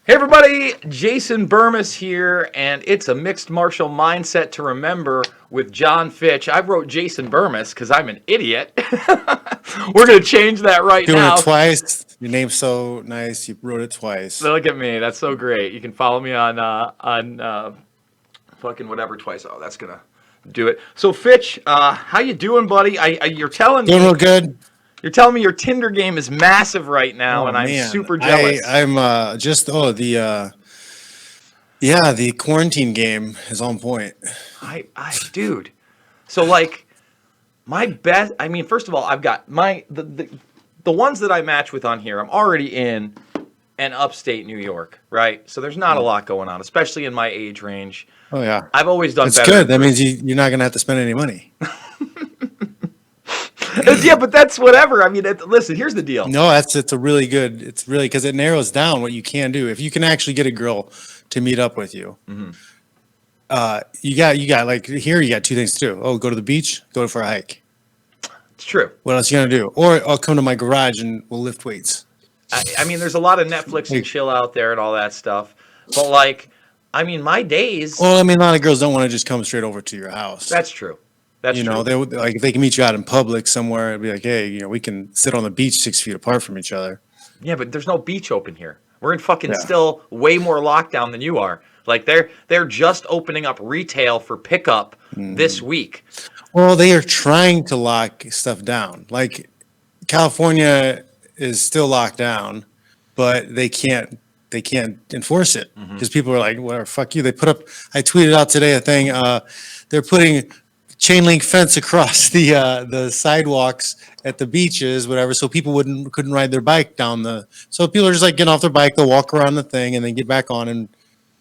Hey everybody, Jason Burmis here, and it's a mixed martial mindset to remember with John Fitch. I wrote Jason Burmis because I'm an idiot. We're going to change that right Doing it now. twice. Your name's so nice. You wrote it twice. Look at me, that's so great. You can follow me on fucking whatever twice. Oh, that's gonna do it. So Fitch, how you doing, buddy? You're telling Doing me real good. you're telling me your Tinder game is massive right now, Oh and I'm man, super jealous. I'm just the quarantine game is on point. Dude. So like my best. I mean, first of all, I've got the ones that I match with on here. I'm already in an upstate New York, right? So there's not a lot going on, especially in my age range. Oh yeah, I've always done that's better. good. That means you're not gonna have to spend any money. Yeah, but that's whatever. I mean, listen. Here's the deal. No, it's a really good. It's really because it narrows down what you can do. If you can actually get a girl to meet up with you, you got like here you got two things to do. Oh, go to the beach, go for a hike. It's true. What else you gonna do? Or I'll come to my garage and we'll lift weights. I mean, there's a lot of Netflix and chill out there and all that stuff. But like, I mean, my days. Well, I mean, a lot of girls don't want to just come straight over to your house. That's true. That's You know, true. they would like if they can meet you out in public somewhere and be like, hey, we can sit on the beach 6 feet apart from each other. Yeah, but there's no beach open here. We're in fucking Yeah. still way more lockdown than you are. Like they're just opening up retail for pickup this week. Well, they are trying to lock stuff down. Like California is still locked down, but they can't enforce it because people are like, whatever, fuck you. I tweeted out today a thing. They're putting chain link fence across the sidewalks at the beaches, whatever, so people couldn't ride their bike down the. So people are just like getting off their bike, they'll walk around the thing, and then get back on and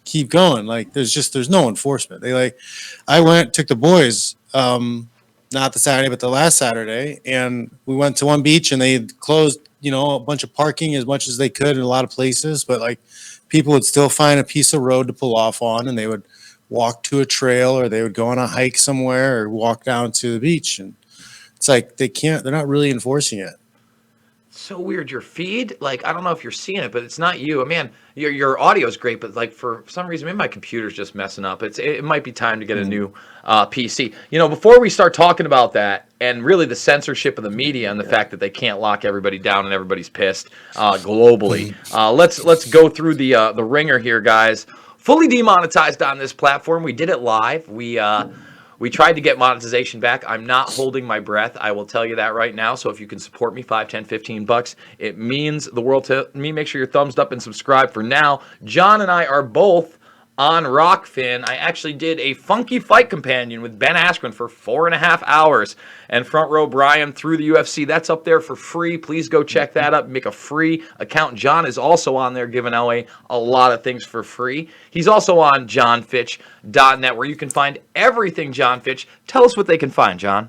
keep going. Like there's no enforcement. Took the boys, not the Saturday, but the last Saturday, and we went to one beach and they closed, a bunch of parking as much as they could in a lot of places, but like people would still find a piece of road to pull off on, and they would walk to a trail or they would go on a hike somewhere or walk down to the beach. And it's like they're not really enforcing it. So weird. Your feed, like I don't know if you're seeing it, but it's not you. Man, your audio is great, but like for some reason, maybe my computer's just messing up. It might be time to get a new PC. Before we start talking about that and really the censorship of the media and the fact that they can't lock everybody down and everybody's pissed globally, let's go through the ringer here, guys. Fully demonetized on this platform. We did it live. We tried to get monetization back. I'm not holding my breath. I will tell you that right now. So if you can support me, $5, $10, $15, it means the world to me. Make sure you're thumbs up and subscribe for now. John and I are both on Rockfin. I actually did a funky fight companion with Ben Askren for 4.5 hours. And Front Row Brian through the UFC. That's up there for free. Please go check that up. Make a free account. John is also on there giving away a lot of things for free. He's also on johnfitch.net where you can find everything John Fitch. Tell us what they can find, John.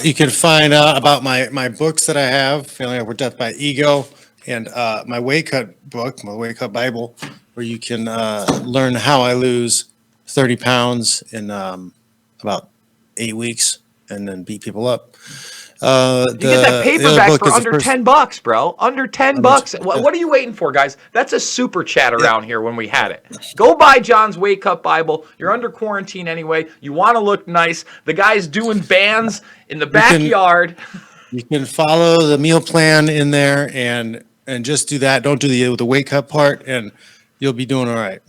You can find out about my books that I have, Failing Upward Death by Ego, and my weight cut book, my weight cut Bible, where you can learn how I lose 30 pounds in about 8 weeks and then beat people up. You get that paperback for under $10, bro. Under $10. What are you waiting for, guys? That's a super chat around here when we had it. Go buy John's Wake Up Bible. You're under quarantine anyway. You want to look nice. The guy's doing bands in the backyard. You can follow the meal plan in there and just do that. Don't do the wake up part, and you'll be doing all right.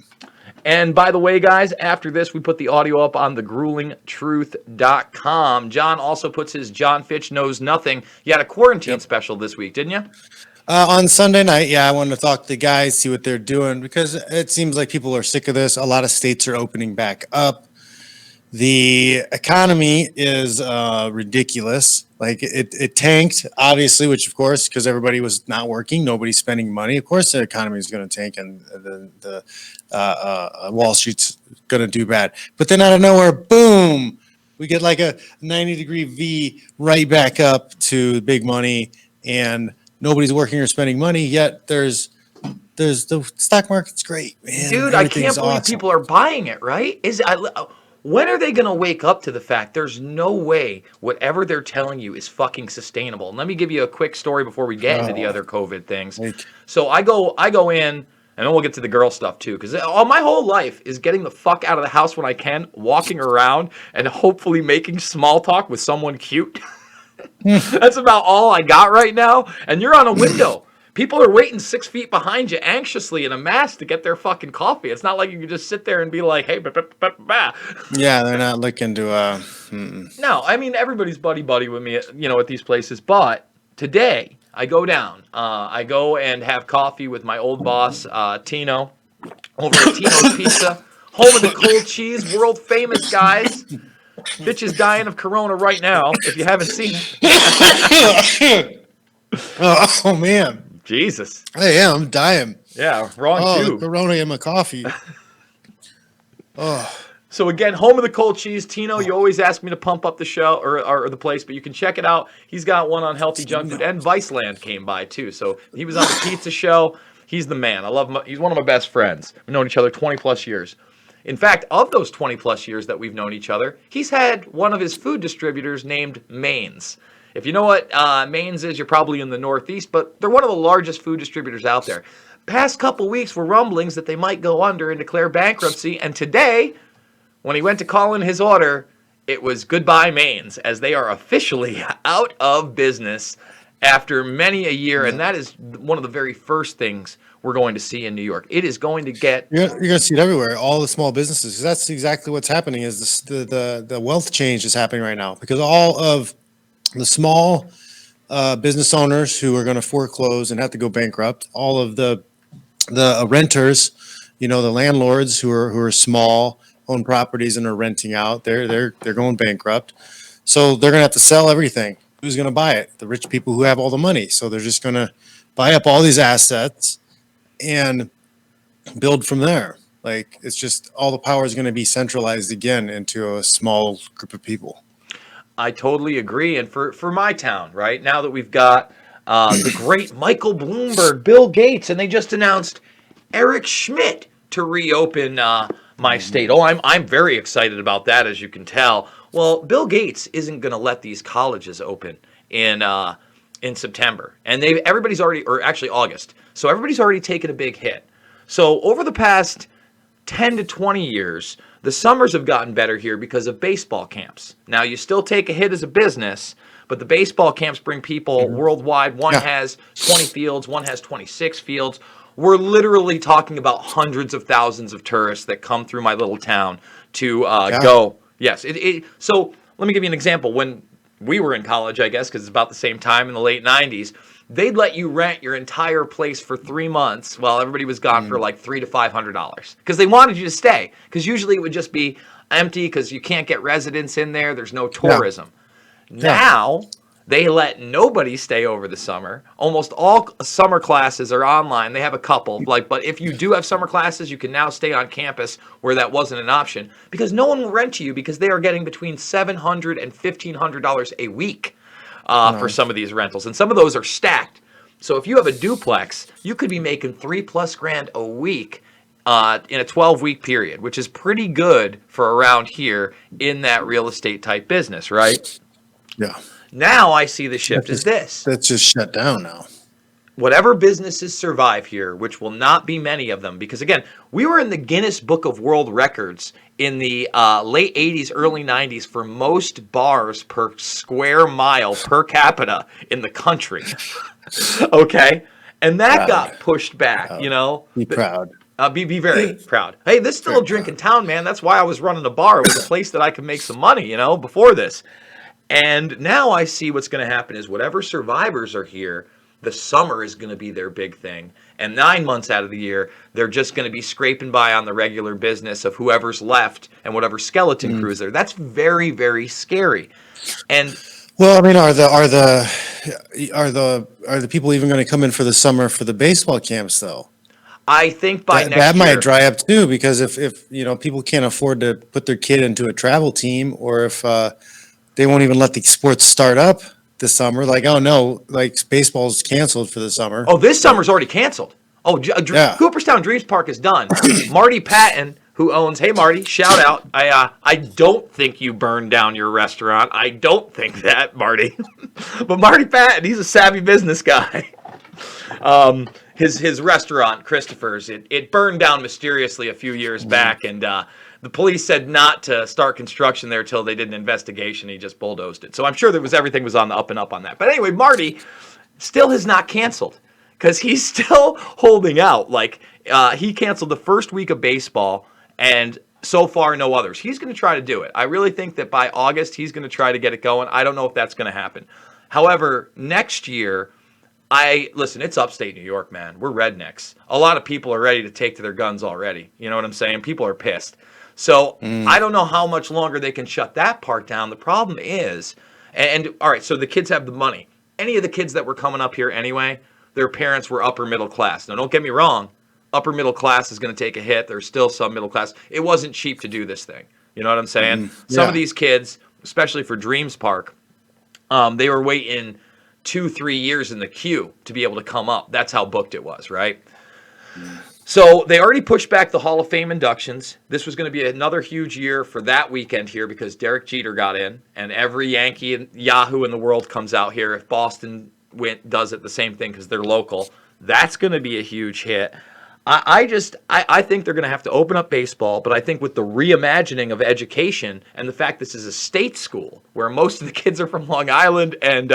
And by the way, guys, after this, we put the audio up on thegruelingtruth.com. John also puts his John Fitch Knows Nothing. You had a quarantine special this week, didn't you? On Sunday night, I wanted to talk to the guys, see what they're doing, because it seems like people are sick of this. A lot of states are opening back up. The economy is ridiculous. Like it tanked, obviously, which of course, because everybody was not working, nobody's spending money. Of course, the economy is going to tank, and the Wall Street's going to do bad. But then out of nowhere, boom, we get like a 90-degree V right back up to big money, and nobody's working or spending money. Yet there's the stock market's great, man. Dude, I can't believe people are buying it. Right? When are they going to wake up to the fact there's no way whatever they're telling you is fucking sustainable? And let me give you a quick story before we get into the other COVID things. So I go in And then we'll get to the girl stuff too, because all my whole life is getting the fuck out of the house when I can, walking around, and hopefully making small talk with someone cute. That's about all I got right now. And you're on a window. People are waiting 6 feet behind you anxiously in a mass to get their fucking coffee. It's not like you can just sit there and be like, hey, bah. Yeah, they're not looking to. No, I mean, everybody's buddy with me, at these places. But today, I go down. I go and have coffee with my old boss, Tino, over at Tino's Pizza, home of the cold cheese, world famous, guys. Bitch is dying of corona right now, if you haven't seen it. Oh, man. Jesus. Hey, yeah, I'm dying. Yeah, wrong tube. The corona in my coffee. Oh. So again, home of the cold cheese. Tino, you always ask me to pump up the show or the place, but you can check it out. He's got one on healthy junk food, and Viceland came by too. So he was on the pizza show. He's the man. I love him. He's one of my best friends. We've known each other 20 plus years. In fact, of those 20 plus years that we've known each other, he's had one of his food distributors named Maine's. If you know what Maine's is, you're probably in the Northeast, but they're one of the largest food distributors out there. Past couple weeks were rumblings that they might go under and declare bankruptcy, and today, when he went to call in his order, it was goodbye Maine's, as they are officially out of business after many a year, and that is one of the very first things we're going to see in New York. It is going to get... You're going to see it everywhere, all the small businesses, because that's exactly what's happening, is this, the wealth change is happening right now, because all of the small business owners who are going to foreclose and have to go bankrupt, all of the renters, the landlords who are small, own properties and are renting out, they're going bankrupt. So they're going to have to sell everything. Who's going to buy it? The rich people who have all the money. So they're just going to buy up all these assets and build from there. Like, it's just all the power is going to be centralized again into a small group of people. I totally agree. And for my town, right, now that we've got the great Michael Bloomberg, Bill Gates, and they just announced Eric Schmidt to reopen my state. Oh, I'm very excited about that, as you can tell. Well, Bill Gates isn't going to let these colleges open in September, and everybody's already, or actually August. So everybody's already taken a big hit. So over the past 10 to 20 years, the summers have gotten better here because of baseball camps. Now, you still take a hit as a business, but the baseball camps bring people worldwide. One has 20 fields, one has 26 fields. We're literally talking about hundreds of thousands of tourists that come through my little town to go. Yes. So let me give you an example. When we were in college, I guess, because it's about the same time in the late 90s, they'd let you rent your entire place for 3 months while everybody was gone for like $300 to $500 because they wanted you to stay. Because usually it would just be empty because you can't get residents in there. There's no tourism. Now they let nobody stay over the summer. Almost all summer classes are online. They have a couple, but if you do have summer classes, you can now stay on campus where that wasn't an option because no one will rent to you because they are getting between $700 and $1,500 a week for some of these rentals, and some of those are stacked. So if you have a duplex, you could be making $3+ grand a week in a 12-week period, which is pretty good for around here in that real estate type business, right? Yeah. Now I see the shift is this. That's just shut down now. Whatever businesses survive here, which will not be many of them, because again, we were in the Guinness Book of World Records in the late 80s, early 90s for most bars per square mile per capita in the country. Okay? And that got pushed back, Be proud. Be very proud. Hey, this is still a drink in town, man. That's why I was running a bar. It was a place that I could make some money, before this. And now I see what's going to happen is whatever survivors are here, the summer is going to be their big thing. And 9 months out of the year, they're just going to be scraping by on the regular business of whoever's left and whatever skeleton crew is there. That's very, very scary. And well, I mean, are the people even going to come in for the summer for the baseball camps though? I think by next year that might dry up too, because if people can't afford to put their kid into a travel team, or if they won't even let the sports start up this summer. Like, oh no, like baseball's canceled for the summer. Oh, this summer's already canceled. Oh, Cooperstown Dreams Park is done. Marty Patton, who owns, hey Marty, shout out. I don't think you burned down your restaurant. I don't think that, Marty. But Marty Patton, he's a savvy business guy. his restaurant, Christopher's, it burned down mysteriously a few years back, and the police said not to start construction there till they did an investigation. He just bulldozed it. So I'm sure everything was on the up and up on that. But anyway, Marty still has not canceled because he's still holding out. Like he canceled the first week of baseball, and so far no others. He's going to try to do it. I really think that by August he's going to try to get it going. I don't know if that's going to happen. However, next year, listen, it's upstate New York, man. We're rednecks. A lot of people are ready to take to their guns already. You know what I'm saying? People are pissed. So I don't know how much longer they can shut that part down. The problem is, and all right, so the kids have the money. Any of the kids that were coming up here anyway, their parents were upper middle class. Now, don't get me wrong. Upper middle class is going to take a hit. There's still some middle class. It wasn't cheap to do this thing. You know what I'm saying? Some of these kids, especially for Dreams Park, they were waiting 2-3 years in the queue to be able to come up. That's how booked it was, right? So they already pushed back the Hall of Fame inductions. This was going to be another huge year for that weekend here because Derek Jeter got in, and every Yankee and Yahoo in the world comes out here. If Boston does it, the same thing because they're local. That's going to be a huge hit. I think they're going to have to open up baseball, but I think with the reimagining of education and the fact this is a state school where most of the kids are from Long Island and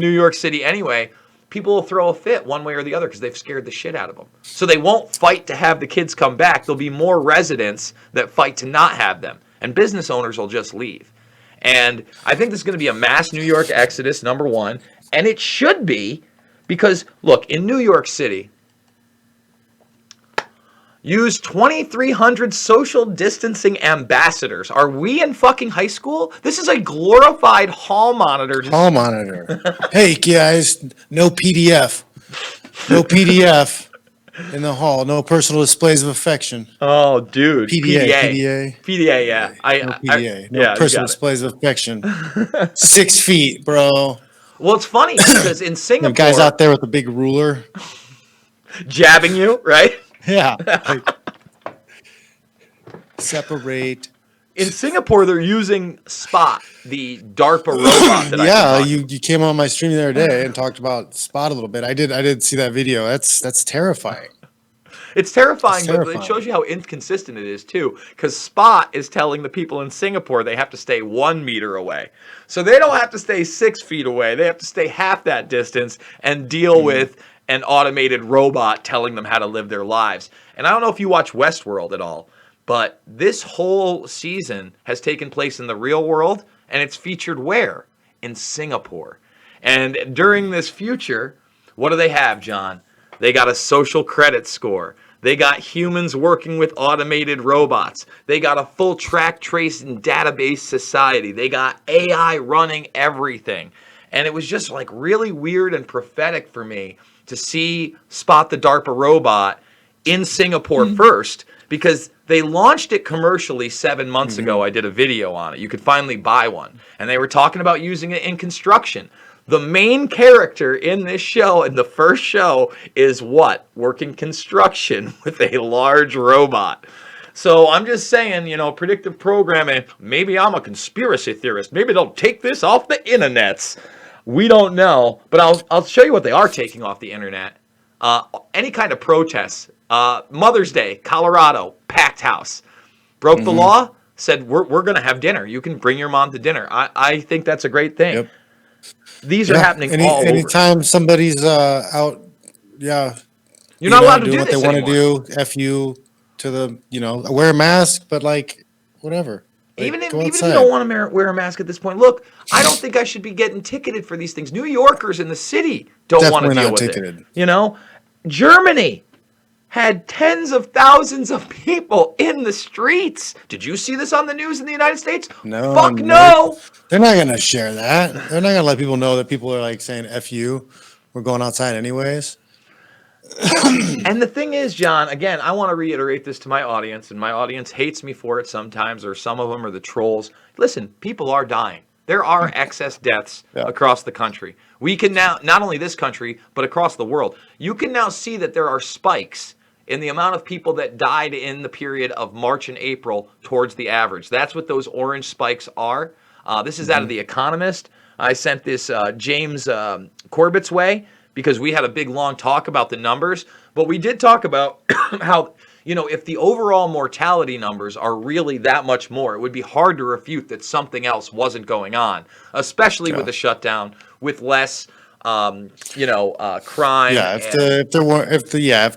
New York City anyway, people will throw a fit one way or the other because they've scared the shit out of them. So they won't fight to have the kids come back. There'll be more residents that fight to not have them, and business owners will just leave. And I think this is going to be a mass New York exodus, number one, and it should be because, look, in New York City, use 2,300 social distancing ambassadors. Are we in fucking high school? This is a glorified hall monitor. Hall monitor. Hey, guys, no PDF. No PDF in the hall. No personal displays of affection. Oh, dude. PDA. PDA, yeah. No PDA. No personal displays of affection. 6 feet, bro. Well, it's funny because in Singapore... The guy's out there with a big ruler. Jabbing you, right? Yeah. Like, separate. In Singapore, they're using Spot, the DARPA robot. That you came on my stream the other day and talked about Spot a little bit. I did see that video. That's terrifying. It's terrifying, but it shows you how inconsistent it is too. Because Spot is telling the people in Singapore they have to stay 1 meter away, so they don't have to stay 6 feet away. They have to stay half that distance and deal with an automated robot telling them how to live their lives. And I don't know if you watch Westworld at all, but this whole season has taken place in the real world, and it's featured where? In Singapore. And during this future, what do they have, John? They got a social credit score. They got humans working with automated robots. They got a full track, trace, and database society. They got AI running everything. And it was just like really weird and prophetic for me to see Spot the DARPA robot in Singapore first, because they launched it commercially 7 months ago. I did a video on it. You could finally buy one. And they were talking about using it in construction. The main character in this show, in the first show, is what? Working construction with a large robot. So I'm just saying, predictive programming, maybe I'm a conspiracy theorist. Maybe they'll take this off the internets. We don't know, but I'll show you what they are taking off the internet. Any kind of protests. Mother's Day, Colorado, packed house. Broke the law, said we're going to have dinner. You can bring your mom to dinner. I think that's a great thing. Yep. These are happening all over. Anytime somebody's out, you're not allowed to do what this they want anymore. to do. F you to the, wear a mask, but like whatever. Like, even if you don't want to wear a mask at this point, look, I don't think I should be getting ticketed for these things. New Yorkers in the city don't want to deal with it. Germany had tens of thousands of people in the streets. Did you see this on the news in the United States? No. Fuck no. They're not going to share that. They're not going to let people know that people are like saying F you. We're going outside anyways. And the thing is, John, again, I want to reiterate this to my audience, and my audience hates me for it sometimes, or some of them are the trolls. Listen, people are dying. There are excess deaths across the country. We can now, not only this country, but across the world, you can now see that there are spikes in the amount of people that died in the period of March and April towards the average. That's what those orange spikes are. This is out of The Economist. I sent this James Corbett's way. because we had a big long talk about the numbers, but we did talk about how, if the overall mortality numbers are really that much more, it would be hard to refute that something else wasn't going on, especially with the shutdown, with less, crime. Yeah, if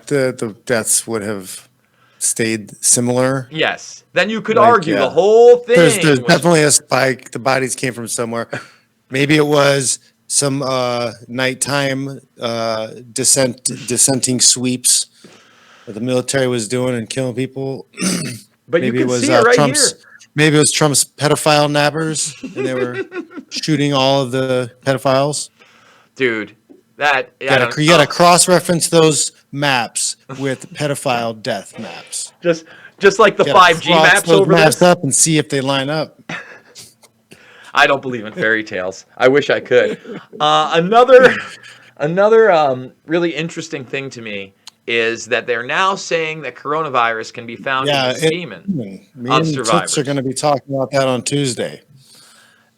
the deaths would have stayed similar. Yes, then you could Like, argue the yeah. whole There's thing was. definitely a spike. The bodies came from somewhere. Maybe it was some nighttime dissenting sweeps that the military was doing and killing people. But you Maybe it can was see it right Trump's. here. Maybe it was Trump's pedophile nabbers, and they were shooting all of the pedophiles. Dude, that You gotta cross-reference those maps with pedophile death maps. just like the You gotta 5G cross maps those over maps this. up and see if they line up. I don't believe in fairy tales. I wish I could. Another really interesting thing to me is that they're now saying that coronavirus can be found in the semen Me of and survivors. Toots are going to be talking about that on Tuesday.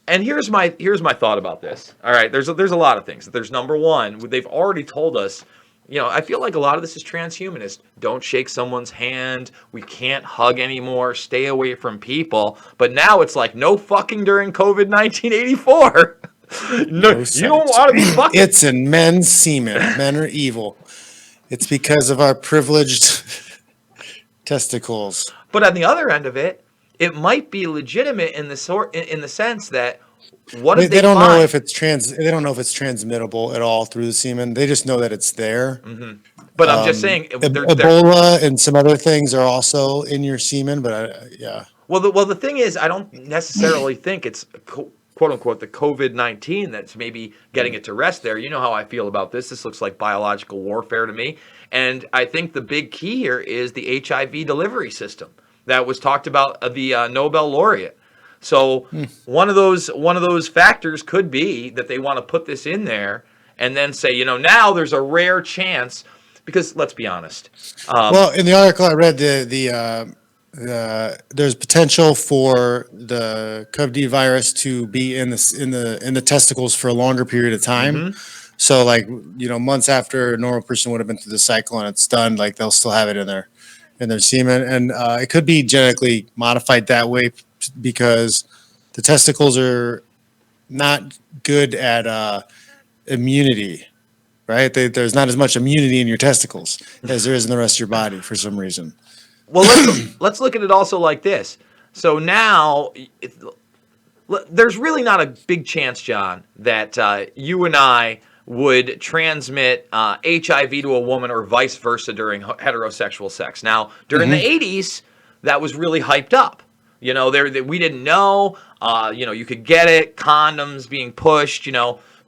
And here's my thought about this. All right, there's a lot of things. There's number one, they've already told us. I feel like a lot of this is transhumanist. Don't shake someone's hand. We can't hug anymore. Stay away from people. But now it's like no fucking during COVID 1984. No, you don't want to be fucking. It's in men's semen. Men are evil. It's because of our privileged testicles. But on the other end of it, it might be legitimate in the sense that what if they don't find? know if it's they don't know if it's transmittable at all through the semen. They just know that it's there. Mm-hmm. But I'm just saying, Ebola and some other things are also in your semen. But yeah. Well, the thing is, I don't necessarily think it's quote unquote the COVID-19 that's maybe getting it to rest there. You know how I feel about this. This looks like biological warfare to me. And I think the big key here is the HIV delivery system that was talked about the Nobel laureate. So one of those factors could be that they want to put this in there and then say, now there's a rare chance, because let's be honest. Well, in the article I read, there's potential for the COVID virus to be in the testicles for a longer period of time. Mm-hmm. So, like, months after a normal person would have been through the cycle and it's done, like they'll still have it in their semen, and it could be genetically modified that way because the testicles are not good at immunity, right? There's not as much immunity in your testicles as there is in the rest of your body for some reason. Well, let's look at it also like this. So now, there's really not a big chance, John, that you and I would transmit HIV to a woman or vice versa during heterosexual sex. Now, during the 80s, that was really hyped up. We didn't know. You could get it, condoms being pushed,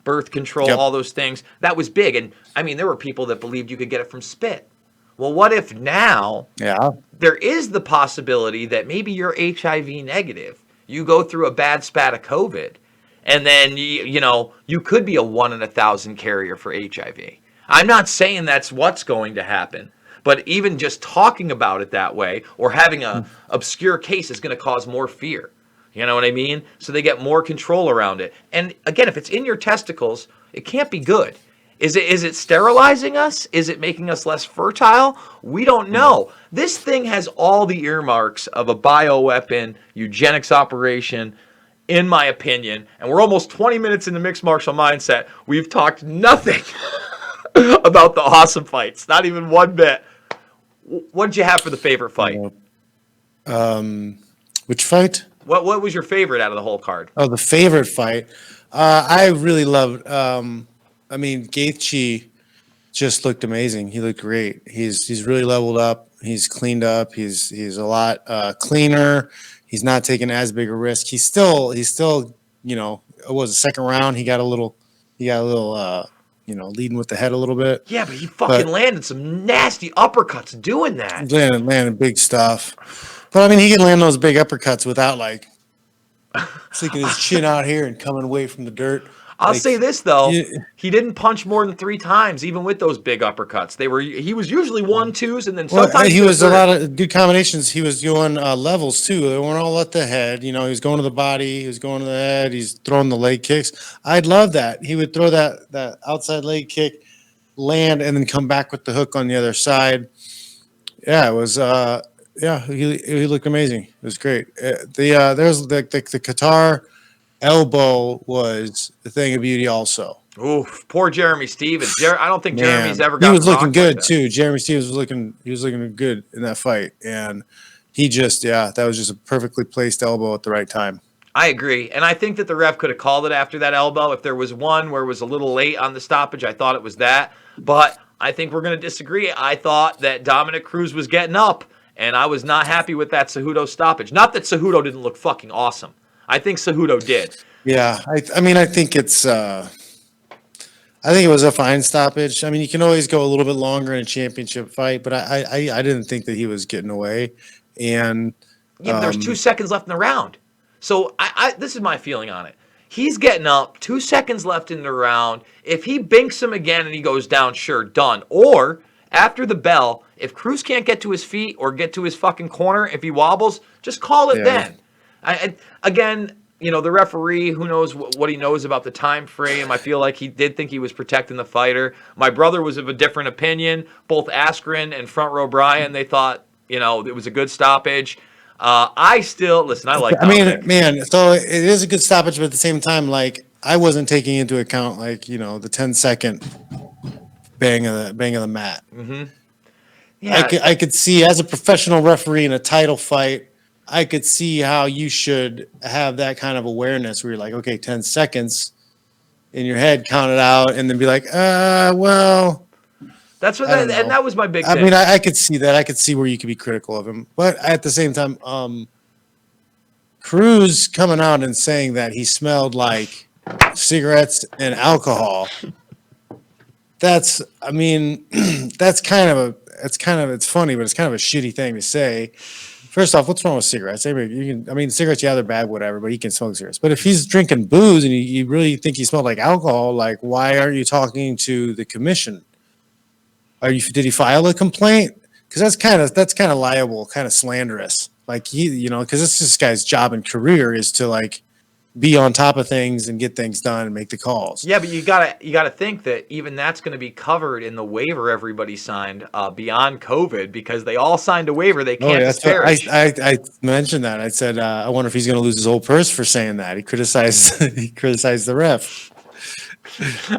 birth control, all those things. That was big. And, I mean, there were people that believed you could get it from spit. Well, what if now there is the possibility that maybe you're HIV negative, you go through a bad spat of COVID, and then, you could be a 1 in 1,000 carrier for HIV. I'm not saying that's what's going to happen, but even just talking about it that way or having a obscure case is going to cause more fear. You know what I mean? So they get more control around it. And again, if it's in your testicles, it can't be good. Is it sterilizing us? Is it making us less fertile? We don't know. This thing has all the earmarks of a bioweapon, eugenics operation, in my opinion. And we're almost 20 minutes into Mixed Martial Mindset. We've talked nothing about the awesome fights. Not even one bit. What did you have for the favorite fight? Which fight? What was your favorite out of the whole card? Oh, the favorite fight. I really loved. Gaethje just looked amazing. He looked great. He's really leveled up. He's cleaned up. He's a lot cleaner. He's not taking as big a risk. He's still it was the second round. He got a little leading with the head a little bit. Yeah, but he landed some nasty uppercuts doing that. Landing big stuff. But I mean, he can land those big uppercuts without like sticking his chin out here and coming away from the dirt. I'll say this though, he didn't punch more than 3 times, even with those big uppercuts. He was usually 1-2s, and then sometimes he was a lot of good combinations. He was doing levels too. They weren't all at the head. He was going to the body. He was going to the head. He's throwing the leg kicks. I'd love that. He would throw that outside leg kick land and then come back with the hook on the other side. Yeah, it was. He looked amazing. It was great. There's the Qatar elbow was the thing of beauty also. Oof, poor Jeremy Stevens. I don't think Jeremy's Man, ever he gotten was looking rocked like good that. too. Jeremy Stevens was looking good in that fight, and he just that was just a perfectly placed elbow at the right time. I agree. And I think that the ref could have called it after that elbow. If there was one where it was a little late on the stoppage, I thought it was that. But I think we're going to disagree. I thought that Dominic Cruz was getting up, and I was not happy with that Cejudo stoppage. Not that Cejudo didn't look fucking awesome. I think Cejudo did. Yeah, I mean, I think it's. I think it was a fine stoppage. I mean, you can always go a little bit longer in a championship fight, but I didn't think that he was getting away. And Yeah, but there was 2 seconds left in the round. So this is my feeling on it. He's getting up, 2 seconds left in the round. If he binks him again and he goes down, sure, done. Or after the bell, if Cruz can't get to his feet or get to his fucking corner, if he wobbles, just call it then. Again, you know, the referee, who knows what he knows about the time frame. I feel like he did think he was protecting the fighter. My brother was of a different opinion. Both Askren and Front Row Brian, they thought, you know, it was a good stoppage. I still listen. I like. Dominic. Man. So it is a good stoppage, but at the same time, like I wasn't taking into account, like the 10-second bang of the mat. Mm-hmm. Yeah, I could see as a professional referee in a title fight, I could see how you should have that kind of awareness where you're like, okay, 10 seconds in your head, count it out, and then be like, well. That's what, and that was my big thing. I mean, I could see that. I could see where you could be critical of him, but at the same time, Cruz coming out and saying that he smelled like cigarettes and alcohol. That's, I mean, it's funny, but it's kind of a shitty thing to say. First off, what's wrong with cigarettes? Cigarettes, yeah, they're bad, whatever, but he can smoke cigarettes. But if he's drinking booze and you really think he smelled like alcohol, like, why aren't you talking to the commission? Did he file a complaint? Because that's kind of liable, kind of slanderous. Like because this guy's job and career is to like be on top of things and get things done and make the calls. Yeah, but you gotta think that even that's going to be covered in the waiver everybody signed beyond COVID, because they all signed a waiver. They can't disparage. I mentioned that. I said I wonder if he's going to lose his whole purse for saying that. He criticized the ref.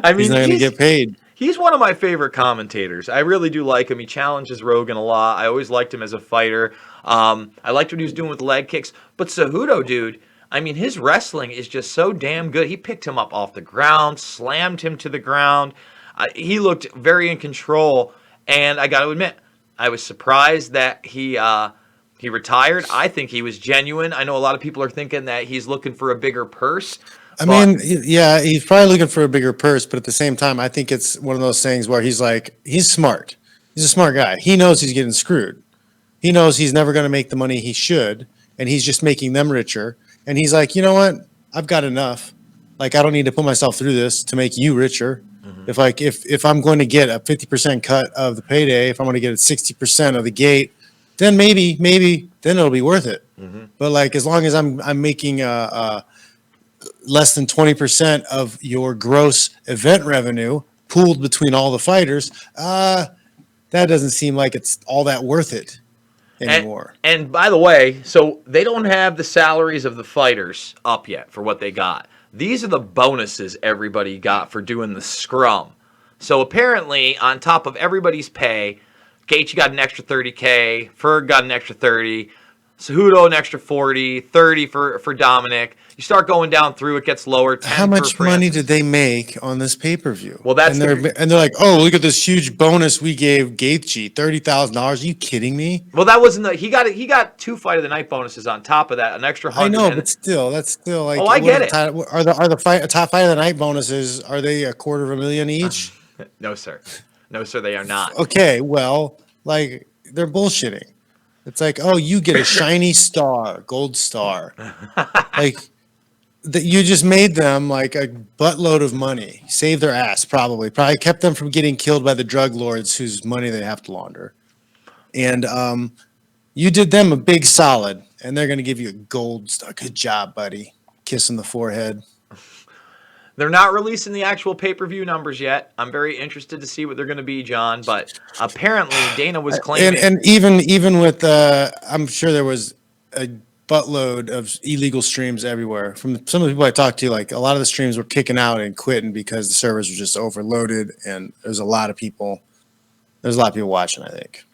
I mean, he's not going to get paid. He's one of my favorite commentators. I really do like him. He challenges Rogan a lot. I always liked him as a fighter. I liked what he was doing with leg kicks. But Cejudo, dude, I mean, his wrestling is just so damn good. He picked him up off the ground, slammed him to the ground. He looked very in control. And I got to admit, I was surprised that he retired. I think he was genuine. I know a lot of people are thinking that he's looking for a bigger purse. I mean, yeah, he's probably looking for a bigger purse, but at the same time, I think it's one of those things where he's smart. He's a smart guy. He knows he's getting screwed. He knows he's never going to make the money he should, and he's just making them richer. And he's like, you know what? I've got enough. Like, I don't need to put myself through this to make you richer. Mm-hmm. If I'm going to get a 50% cut of the payday, if I'm going to get a 60% of the gate, then maybe then it'll be worth it. Mm-hmm. But like, as long as I'm making less than 20% of your gross event revenue pooled between all the fighters, that doesn't seem like it's all that worth it anymore. And by the way, so they don't have the salaries of the fighters up yet for what they got. These are the bonuses everybody got for doing the scrum. So apparently, on top of everybody's pay, Gaethje got an extra $30K, Ferg got an extra 30, Cejudo an extra 40, 30 for Dominic. You start going down through, it gets lower. 10 How much money did they make on this pay-per-view? Well, that's they're like, oh, look at this huge bonus we gave Gaethje, $30,000. Are you kidding me? Well, that wasn't he got 2 fight of the night bonuses on top of that, an extra 100. I know, but still, that's still like. Oh, I get it. Are the top fight of the night bonuses? Are they $250,000 each? No, sir. No, sir. They are not. Okay, well, like they're bullshitting. It's like, oh, you get a shiny star, gold star, like. That you just made them like a buttload of money, saved their ass probably kept them from getting killed by the drug lords whose money they have to launder. And you did them a big solid, and they're going to give you a gold star. Good job, buddy. Kiss in the forehead. They're not releasing the actual pay-per-view numbers yet. I'm very interested to see what they're going to be, John. But apparently, Dana was claiming, And even with I'm sure there was a buttload of illegal streams everywhere. From some of the people I talked to, like a lot of the streams were kicking out and quitting because the servers were just overloaded, and there's a lot of people. There's a lot of people watching, I think.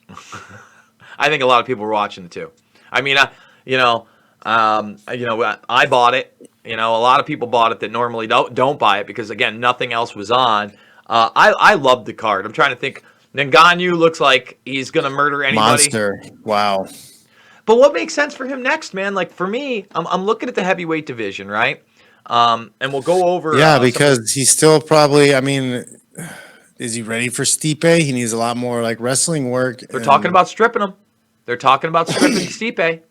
I think a lot of people were watching it too. I mean, I bought it. A lot of people bought it that normally don't buy it because, again, nothing else was on. I love the card. I'm trying to think. Ngannou looks like he's going to murder anybody. Monster. Wow. But what makes sense for him next, man? Like, for me, I'm looking at the heavyweight division, right? And we'll go over. Yeah, because he's still probably, I mean, is he ready for Stipe? He needs a lot more, like, wrestling work. They're talking about stripping him. They're talking about stripping Stipe.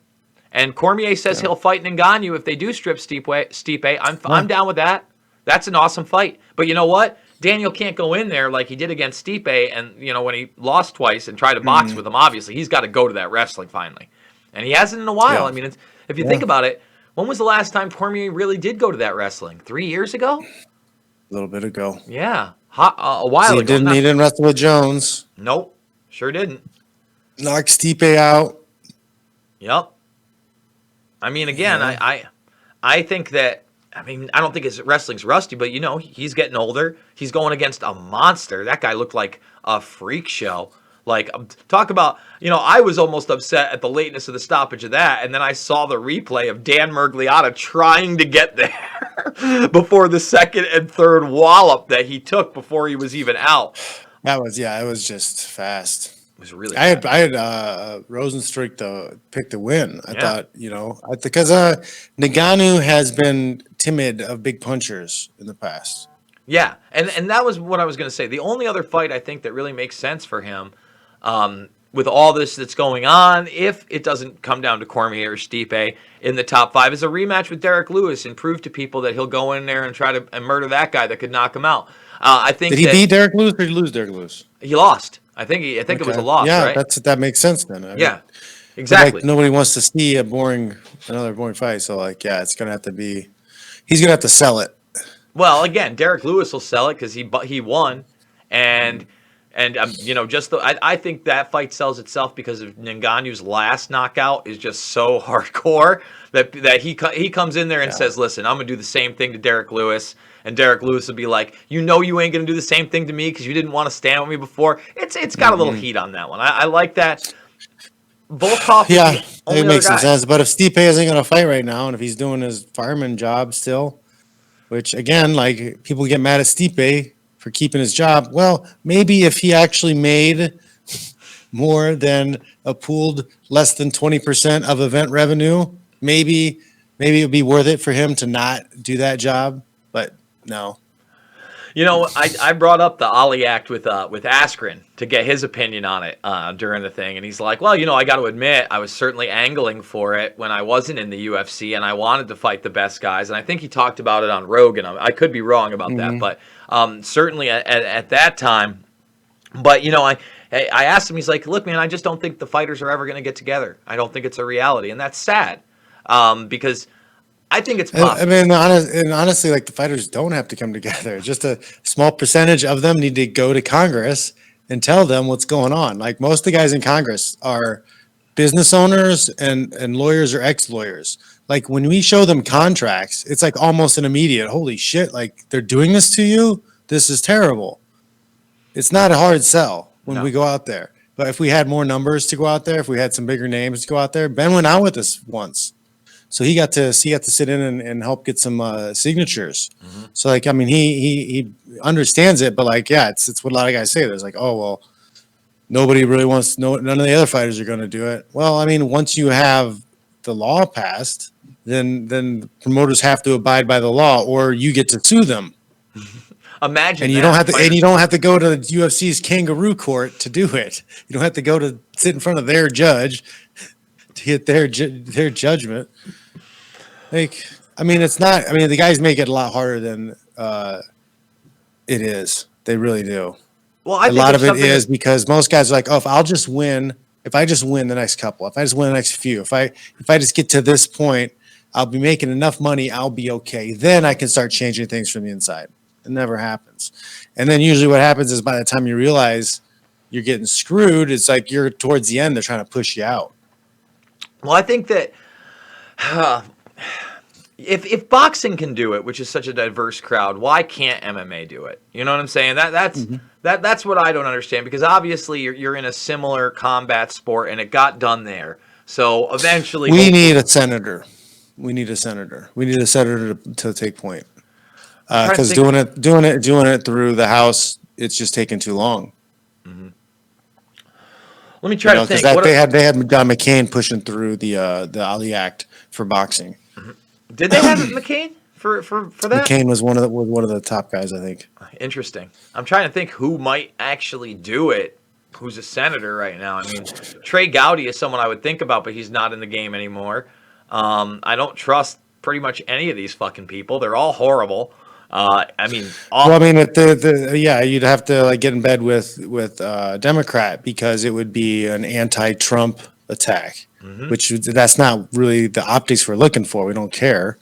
And Cormier says he'll fight Ngannou if they do strip Stipe. I'm down with that. That's an awesome fight. But you know what? Daniel can't go in there like he did against Stipe, and when he lost twice and tried to box with him. Obviously, he's got to go to that wrestling finally, and he hasn't in a while. I mean, if you think about it, when was the last time Cormier really did go to that wrestling? 3 years ago? A little bit ago. Yeah, a while ago. He didn't wrestle with Jones. Nope, sure didn't. Knocked Stipe out. Yep. I mean, again, I think that, I don't think his wrestling's rusty, but, he's getting older. He's going against a monster. That guy looked like a freak show. Like, talk about, I was almost upset at the lateness of the stoppage of that, and then I saw the replay of Dan Miragliotta trying to get there before the second and third wallop that he took before he was even out. It was just fast. It was really. I had Rosenstruik to pick the win. I thought, because Ngannou has been timid of big punchers in the past. Yeah, and that was what I was going to say. The only other fight I think that really makes sense for him, with all this that's going on, if it doesn't come down to Cormier or Stipe in the top 5, is a rematch with Derek Lewis and prove to people that he'll go in there and try to murder that guy that could knock him out. I think. Did he beat Derek Lewis or did he lose Derek Lewis? He lost. I think it was a loss. Yeah, right? that makes sense then. Exactly. Like, nobody wants to see another boring fight. So it's gonna have to be. He's gonna have to sell it. Well, again, Derek Lewis will sell it because he won, and I think that fight sells itself because of Ngannou's last knockout is just so hardcore that he comes in there and says, "Listen, I'm gonna do the same thing to Derek Lewis." And Derek Lewis will be like, you ain't going to do the same thing to me because you didn't want to stand with me before. It's got a little heat on that one. I like that. Volkov. Yeah, it makes some sense. But if Stipe isn't going to fight right now, and if he's doing his fireman job still, which, again, like, people get mad at Stipe for keeping his job. Well, maybe if he actually made more than a pooled less than 20% of event revenue, maybe it would be worth it for him to not do that job. But no. I brought up the Ali Act with Askren to get his opinion on it during the thing, and he's like, well, I got to admit, I was certainly angling for it when I wasn't in the UFC, and I wanted to fight the best guys, and I think he talked about it on Rogan. I could be wrong about that, but certainly at that time. But, I asked him, he's like, look, man, I just don't think the fighters are ever going to get together. I don't think it's a reality, and that's sad because I think it's possible. Honestly, like, the fighters don't have to come together. Just a small percentage of them need to go to Congress and tell them what's going on. Like, most of the guys in Congress are business owners and lawyers or ex-lawyers. Like, when we show them contracts, it's like almost an immediate, holy shit, like, they're doing this to you? This is terrible. It's not a hard sell when we go out there. But if we had more numbers to go out there, if we had some bigger names to go out there, Ben went out with us once. So he got to sit in and help get some signatures. Mm-hmm. So, like, I mean, he understands it, but, like, it's what a lot of guys say. There's like, oh, well, nobody really wants, none of the other fighters are going to do it. Well, I mean, once you have the law passed, then promoters have to abide by the law, or you get to sue them. Imagine, and you don't have to go to the UFC's kangaroo court to do it. You don't have to go to sit in front of their judge to get their judgment. Like, I mean, it's not. I mean, the guys make it a lot harder than it is. They really do. Well, I think a lot of it is because most guys are like, oh, if I just win the next couple, if I just win the next few, if I just get to this point, I'll be making enough money. I'll be okay. Then I can start changing things from the inside. It never happens. And then usually what happens is by the time you realize you're getting screwed, it's like you're towards the end. They're trying to push you out. Well, I think that if boxing can do it, which is such a diverse crowd, why can't MMA do it? You know what I'm saying? That's what I don't understand, because obviously you're in a similar combat sport and it got done there. So eventually we need a senator. We need a senator. We need a senator to take point. Because doing it through the House, it's just taking too long. Mm-hmm. Let me try to think. They had John McCain pushing through the Ali Act for boxing. Mm-hmm. Did they have McCain for that? McCain was one of the top guys, I think. Interesting. I'm trying to think who might actually do it. Who's a senator right now? I mean, Trey Gowdy is someone I would think about, but he's not in the game anymore. I don't trust pretty much any of these fucking people. They're all horrible. You'd have to like get in bed with Democrat, because it would be an anti-Trump attack, which that's not really the optics we're looking for. We don't care.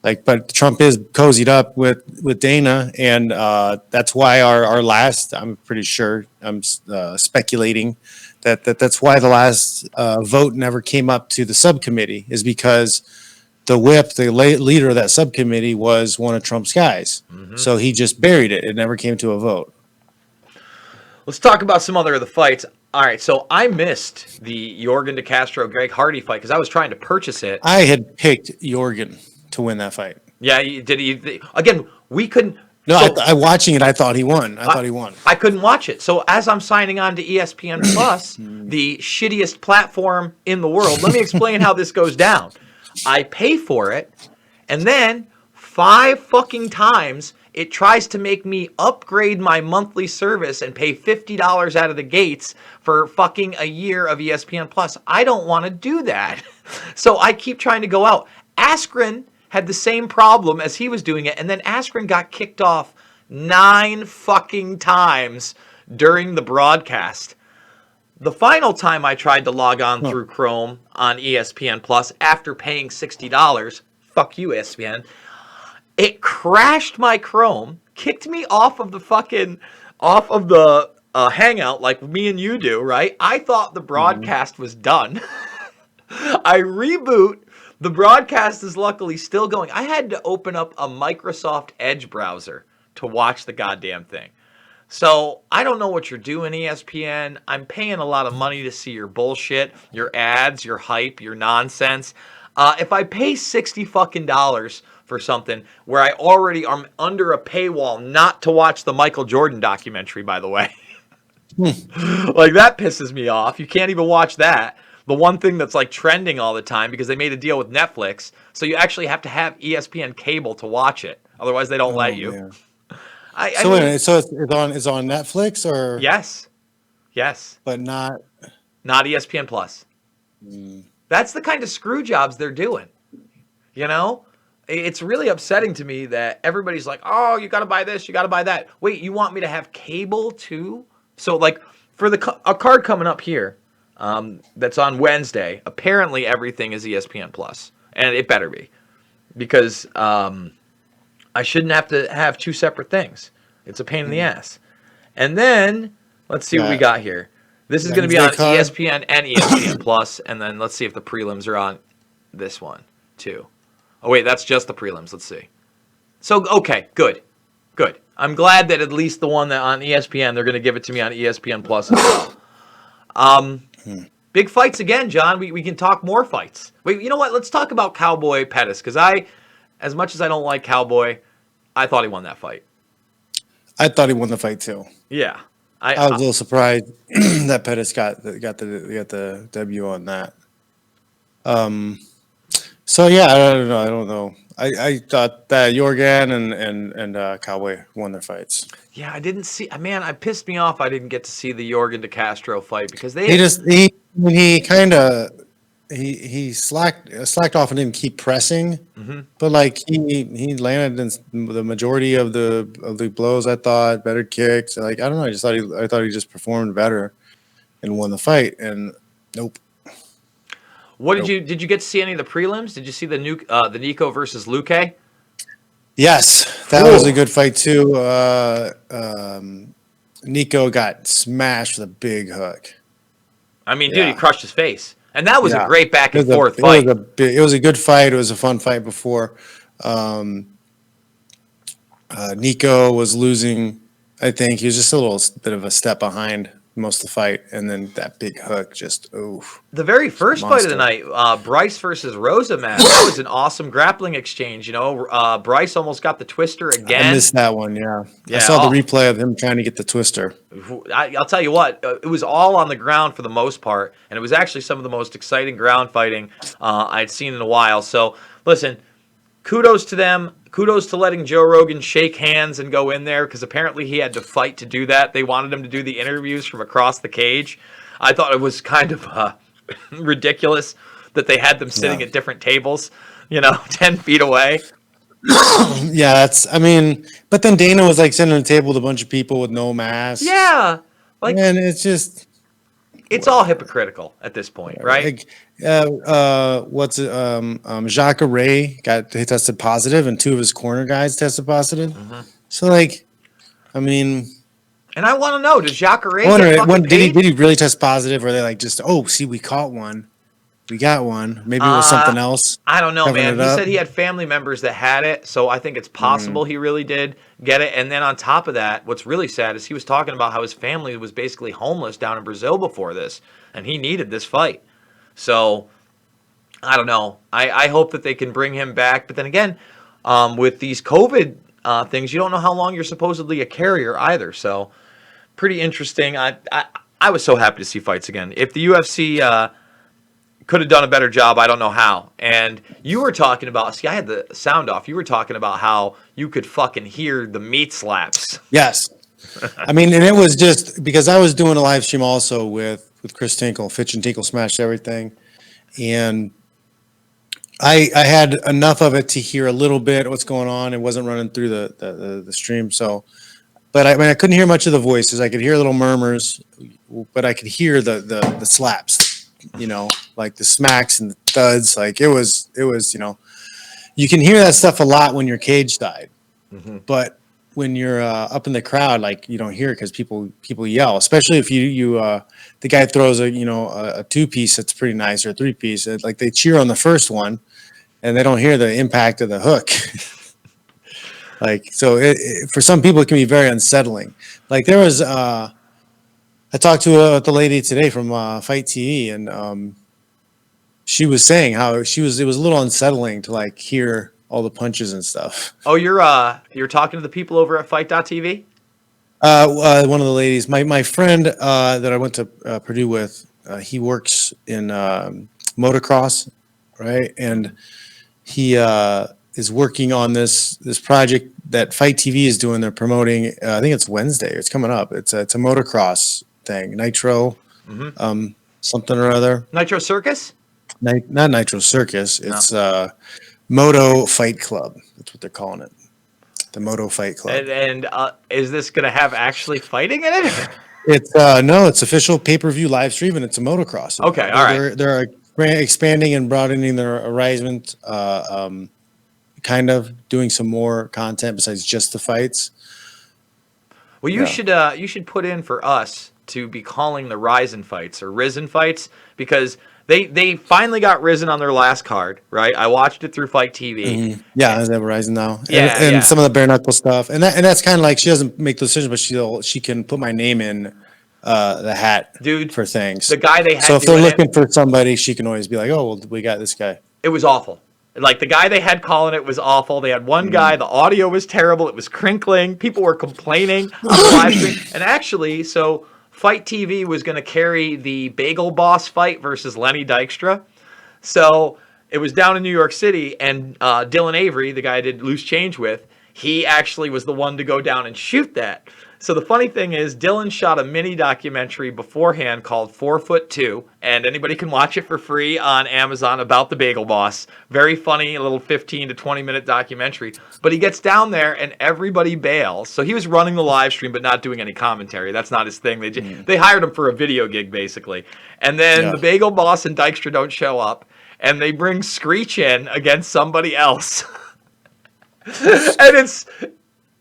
But Trump is cozied up with Dana, and that's why our last, I'm pretty sure, I'm speculating that's why the last vote never came up to the subcommittee, is because the whip, the leader of that subcommittee, was one of Trump's guys. Mm-hmm. So he just buried it. It never came to a vote. Let's talk about some other of the fights. All right, so I missed the Yorgan De Castro Greg Hardy fight because I was trying to purchase it. I had picked Yorgan to win that fight. Yeah, again, we couldn't. No, I watching it, I thought he won. I couldn't watch it. So as I'm signing on to ESPN Plus, the shittiest platform in the world, let me explain how this goes down. I pay for it, and then 5 fucking times it tries to make me upgrade my monthly service and pay $50 out of the gates for fucking a year of ESPN Plus. I don't want to do that. So I keep trying to go out. Askren had the same problem as he was doing it, and then Askren got kicked off 9 fucking times during the broadcast. The final time I tried to log on through Chrome on ESPN Plus after paying $60, fuck you, ESPN, it crashed my Chrome, kicked me off of the Hangout like me and you do, right? I thought the broadcast was done. I reboot. The broadcast is luckily still going. I had to open up a Microsoft Edge browser to watch the goddamn thing. So I don't know what you're doing, ESPN. I'm paying a lot of money to see your bullshit, your ads, your hype, your nonsense. If I pay $60 fucking for something where I already am under a paywall not to watch the Michael Jordan documentary, by the way, like that pisses me off. You can't even watch that. The one thing that's like trending all the time because they made a deal with Netflix. So you actually have to have ESPN cable to watch it. Otherwise they don't let you. Yeah. So it's on Netflix or? Yes. But not ESPN Plus. That's the kind of screw jobs they're doing. You know? It's really upsetting to me that everybody's like, oh, you got to buy this, you got to buy that. Wait, you want me to have cable too? So like for a card coming up here that's on Wednesday, apparently everything is ESPN Plus. And it better be. Because I shouldn't have to have 2 separate things. It's a pain in the ass. And then, let's see what we got here. This is going to be on ESPN and ESPN Plus. And then let's see if the prelims are on this one, too. Oh, wait, that's just the prelims. Let's see. So, okay, good. I'm glad that at least the one that on ESPN, they're going to give it to me on ESPN Plus as well. Big fights again, John. We can talk more fights. Wait, you know what? Let's talk about Cowboy Pettis. Because as much as I don't like Cowboy, I thought he won that fight. I thought he won the fight too. Yeah, I was a little surprised that Pettis got the W on that. So yeah, I don't know. I thought that Yorgan and Cowboy won their fights. Yeah, I didn't see. Man, it pissed me off. I didn't get to see the Yorgan De Castro fight because he slacked off and didn't keep pressing, but like he landed in the majority of the blows. I thought better kicks. Like I don't know. I thought he just performed better and won the fight. And nope. What did you get to see any of the prelims? Did you see the Nico versus Luque? Yes, that was a good fight too. Nico got smashed with a big hook. I mean, dude, he crushed his face, and that was a Yeah. great back and forth fight. It was a good fight. It was a fun fight before. Nico was losing. I think he was just a little bit of a step behind most of the fight, and then that big hook just oof. The very first fight of the night, Bryce versus Rosa, man, that was an awesome grappling exchange. You know, Bryce almost got the twister again. I missed that one. Yeah, I saw the replay of him trying to get the twister. I'll tell you what, it was all on the ground for the most part, and it was actually some of the most exciting ground fighting I'd seen in a while. So, listen, kudos to them. Kudos to letting Joe Rogan shake hands and go in there, because apparently he had to fight to do that. They wanted him to do the interviews from across the cage. I thought it was kind of ridiculous that they had them sitting at different tables, 10 feet away. Yeah, but then Dana was like sitting at a table with a bunch of people with no masks. Yeah. And it's just... It's all hypocritical at this point, right? Jacare he tested positive, and 2 of his corner guys tested positive. Mm-hmm. So, and I want to know, does Jacare did he really test positive, or are they like just, we caught one, we got one, maybe it was something else? I don't know, man. He said he had family members that had it, so I think it's possible he really did get it. And then on top of that, what's really sad is he was talking about how his family was basically homeless down in Brazil before this, and he needed this fight. So, I don't know. I hope that they can bring him back. But then again, with these COVID things, you don't know how long you're supposedly a carrier either. So, pretty interesting. I was so happy to see fights again. If the UFC could have done a better job, I don't know how. And you were talking about, I had the sound off. You were talking about how you could fucking hear the meat slaps. Yes. And it was just because I was doing a live stream also with Chris Tinkle, Fitch and Tinkle Smashed Everything. And I had enough of it to hear a little bit what's going on. It wasn't running through the stream. So, but I couldn't hear much of the voices. I could hear little murmurs, but I could hear the slaps. Like the smacks and the thuds, it was, you can hear that stuff a lot when you're cage side, but when you're up in the crowd, you don't hear it because people yell, especially if the guy throws a 2-piece that's pretty nice, or a 3-piece, they cheer on the first one and they don't hear the impact of the hook. So for some people it can be very unsettling. There was I talked to the lady today from Fight TV, and she was saying how it was a little unsettling to hear all the punches and stuff. Oh, you're talking to the people over at Fight.tv? One of the ladies, my friend that I went to Purdue with, he works in motocross, right? And he is working on this project that Fight TV is doing. They're promoting. I think it's Wednesday. It's coming up. It's a motocross thing, Nitro, something or other. Nitro Circus? Not Nitro Circus. It's Moto Fight Club. That's what they're calling it. The Moto Fight Club. And is this going to have actually fighting in it? It's it's official pay-per-view live stream, and it's a motocross. Okay, all right. They're expanding and broadening their horizons, kind of doing some more content besides just the fights. Well, you should put in for us to be calling the Ryzen fights or Risen fights, because they finally got Risen on their last card, right? I watched it through Fight TV. Mm-hmm. Yeah, they have Ryzen now. Yeah, and some of the bare knuckle stuff, and that's kind of like, she doesn't make the decision, but she can put my name in the hat, dude, for things. The guy they had. So if they're looking for somebody, she can always be like, "Oh, well, we got this guy." It was awful. The guy they had calling it was awful. They had one guy, the audio was terrible. It was crinkling. People were complaining on the live stream. And actually, so Fight TV was going to carry the Bagel Boss fight versus Lenny Dykstra. So it was down in New York City, and Dylan Avery, the guy I did Loose Change with, he actually was the one to go down and shoot that. So the funny thing is, Dylan shot a mini documentary beforehand called 4'2", and anybody can watch it for free on Amazon about the Bagel Boss. Very funny, a little 15 to 20-minute documentary. But he gets down there, and everybody bails. So he was running the live stream, but not doing any commentary. That's not his thing. They hired him for a video gig, basically. And then the Bagel Boss and Dykstra don't show up, and they bring Screech in against somebody else. And it's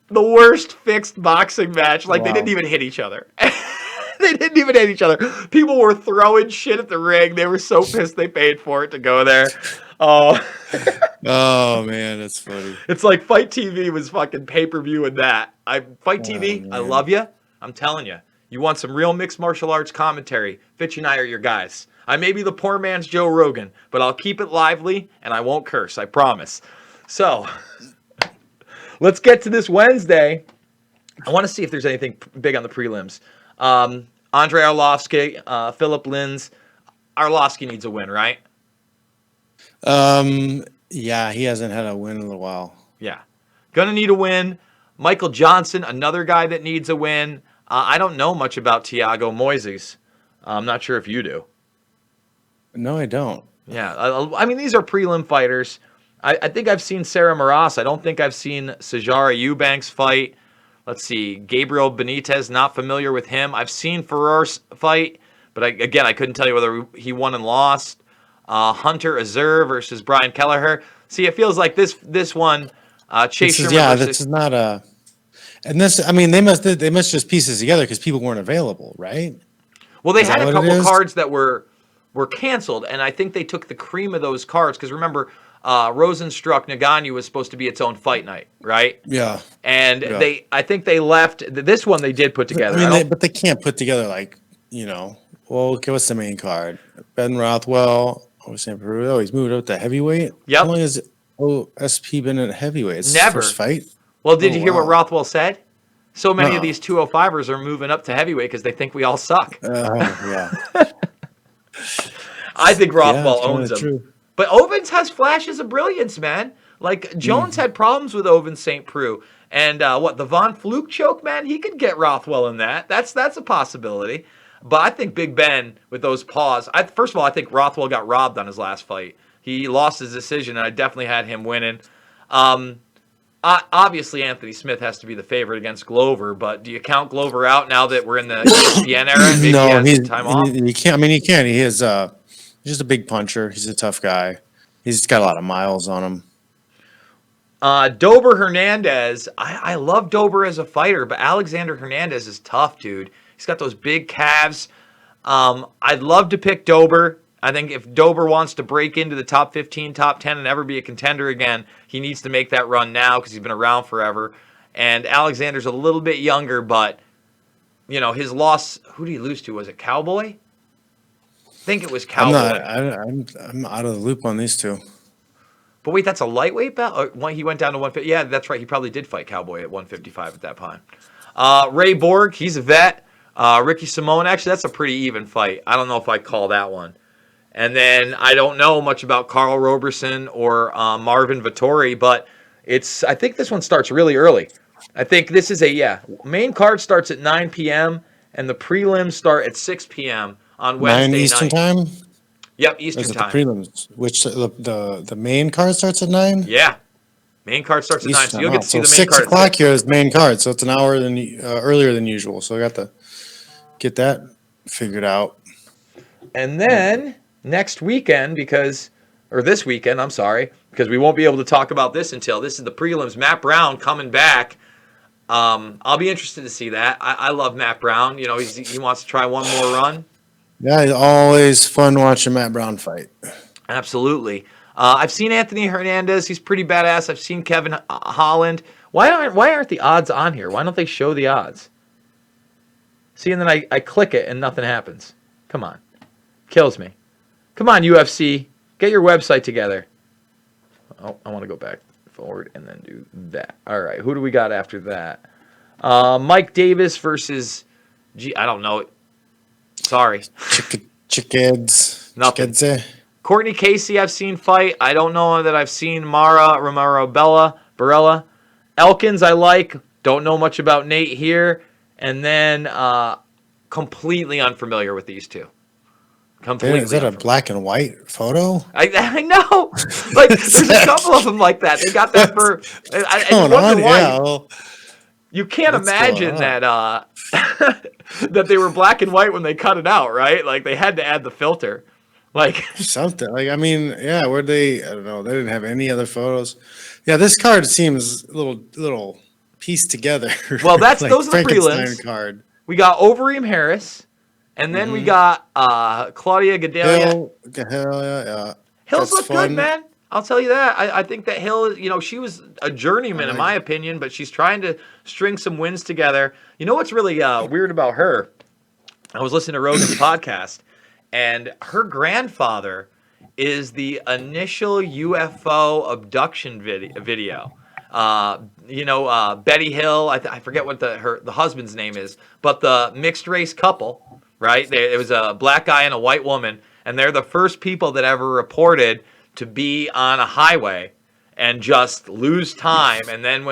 the worst fixed boxing match. Like, They didn't even hit each other. They didn't even hit each other. People were throwing shit at the ring. They were so pissed they paid for it to go there. Oh. Oh, man, that's funny. It's like Fight TV was fucking pay-per-view and that. Fight TV, man. I love you. I'm telling you. You want some real mixed martial arts commentary, Fitch and I are your guys. I may be the poor man's Joe Rogan, but I'll keep it lively and I won't curse, I promise. So, let's get to this Wednesday. I want to see if there's anything big on the prelims. Andre Arlovsky, Philip Lins. Arlovsky needs a win, right? Yeah, he hasn't had a win in a while. Yeah. Gonna need a win. Michael Johnson, another guy that needs a win. I don't know much about Thiago Moises. I'm not sure if you do. No, I don't. Yeah. I mean, these are prelim fighters. I think I've seen Sarah Moras. I don't think I've seen Sijara Eubanks fight. Let's see. Gabriel Benitez, not familiar with him. I've seen Ferrar's fight, but I couldn't tell you whether he won and lost. Hunter Azur versus Brian Kelleher. See, it feels like this one, Chase Sherman versus... this is not a... And this, I mean, they must just piece this together because people weren't available, right? Well, they had a couple cards that were canceled, and I think they took the cream of those cards because remember, Rosenstruck Nagano was supposed to be its own fight night, right? Yeah. And I think they left this one. They did put together, but they can't put together well, okay, what's the main card? Ben Rothwell. Oh, he's moved up to heavyweight. Yep. How long has OSP been at heavyweight? It's Never. His first fight. Well, did you hear what Rothwell said? So many of these 205ers are moving up to heavyweight because they think we all suck. Yeah. I think Rothwell owns them. True. But Ovens has flashes of brilliance, man. Like, Jones had problems with Ovens St. Preux. And the Von Fluke choke, man? He could get Rothwell in that. That's a possibility. But I think Big Ben, with those paws... First of all, I think Rothwell got robbed on his last fight. He lost his decision, and I definitely had him winning. Obviously, Anthony Smith has to be the favorite against Glover, but do you count Glover out now that we're in the ESPN era and maybe he has some time off? You can't. I mean, he can. He is he's just a big puncher. He's a tough guy. He's got a lot of miles on him. Dober Hernandez. I love Dober as a fighter, but Alexander Hernandez is tough, dude. He's got those big calves. I'd love to pick Dober. I think if Dober wants to break into the top 15, top 10, and ever be a contender again, he needs to make that run now because he's been around forever. And Alexander's a little bit younger, but, his loss, who did he lose to? Was it Cowboy? I think it was Cowboy. I'm out of the loop on these two. But wait, that's a lightweight belt? He went down to 150. Yeah, that's right. He probably did fight Cowboy at 155 at that time. Ray Borg, he's a vet. Ricky Simone, actually, that's a pretty even fight. I don't know if I'd call that one. And then I don't know much about Carl Roberson or Marvin Vittori, but I think this one starts really early. I think this is main card starts at 9 p.m. and the prelims start at 6 p.m. on Wednesday 9 Eastern time? Yep, Eastern time. The prelims, which the main card starts at 9? Yeah. Main card starts at 9, so you'll get to see the main 6 card. 6 o'clock here is main card, so it's an hour earlier than usual. So I got to get that figured out. And then... next weekend, because we won't be able to talk about this until this is the prelims. Matt Brown coming back. I'll be interested to see that. I love Matt Brown. He wants to try one more run. Yeah, it's always fun watching Matt Brown fight. Absolutely. I've seen Anthony Hernandez. He's pretty badass. I've seen Kevin Holland. Why aren't the odds on here? Why don't they show the odds? See, and then I click it and nothing happens. Come on. Kills me. Come on, UFC. Get your website together. Oh, I want to go back forward and then do that. All right, who do we got after that? Mike Davis versus... I don't know. Sorry. Chickens. Nothing. Chickens. Courtney Casey I've seen fight. I don't know that I've seen Mara Romero Barella. Elkins I like. Don't know much about Nate here. and then completely unfamiliar with these two. Damn, Completely is that a unfamiliar. black and white photo? I know. Like, there's a couple of them like that. They got that for. What's I just going wonder on? why. Yeah, well, You can't what's going imagine on? that that they were black and white when they cut it out, right? Like, they had to add the filter. Like, Something like, I mean, yeah, where they, I don't know, they didn't have any other photos. Yeah, this card seems a little pieced together, well, like those are the Frankenstein prelims. card. We got Overeem Harris, and then we Mm-hmm. got Claudia Gadelha. Hell yeah, yeah. Hill's That's look good, fun. man. I'll tell you that. I think that Hill, she was a I journeyman in like my it. opinion, but she's trying to string some wins together. You know what's really weird about her? I was listening to Rogan's podcast, and her grandfather is the initial UFO abduction video. Betty Hill. I forget what the husband's name is, but the mixed race couple, right? It was a black guy and a white woman, and they're the first people that ever reported to be on a highway and just lose time. And then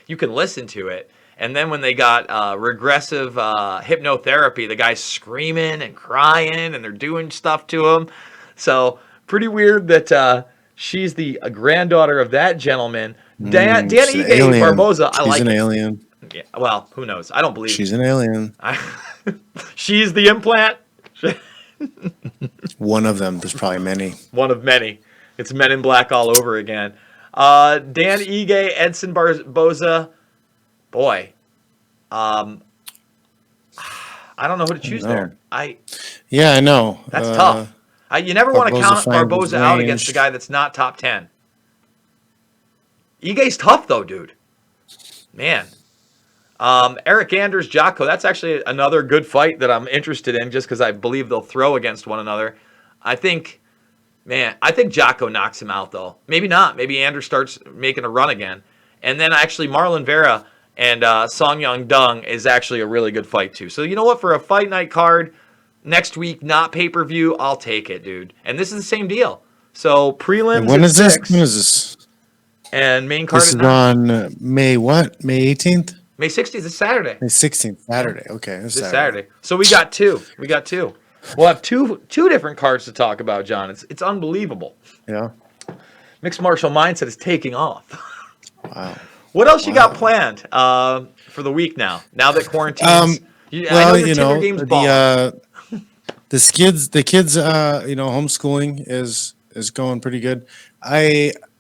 you can listen to it. And then when they got regressive hypnotherapy, the guy's screaming and crying, and they're doing stuff to him. So pretty weird that she's the granddaughter of that gentleman. Dan She's an Ige alien. Barboza, I She's like an it. alien. Yeah, well, who knows? I don't believe She's an alien. she's the implant. One of them. There's probably many. One of many. It's Men in Black all over again. Dan Ige, Edson Barboza. Boy, I don't know who to choose there. Yeah, I know. That's tough. You never want to Barboza count finds Barboza his out range. against the guy that's not top 10. Ige's tough though, dude. Man. Eric Anders, Jocko. That's actually another good fight that I'm interested in, just because I believe they'll throw against one another. I think Jocko knocks him out though. Maybe not. Maybe Anders starts making a run again. And then actually Marlon Vera and Song Yong Dung is actually a really good fight too. So you know what? For a fight night card next week, not pay-per-view, I'll take it, dude. And this is the same deal. So prelims When at is this? 6 When is this? and main card This at is 9. on May what? May 18th? May 60th is Saturday. May 16th. Saturday. Okay. This Saturday. So we got two. We'll have two different cards to talk about, John. It's unbelievable. Yeah. Mixed martial mindset is taking off. Wow. What else you got planned for the week now? Now that quarantine's, I know Well, your Tinder game's balling. the kids, homeschooling is going pretty good.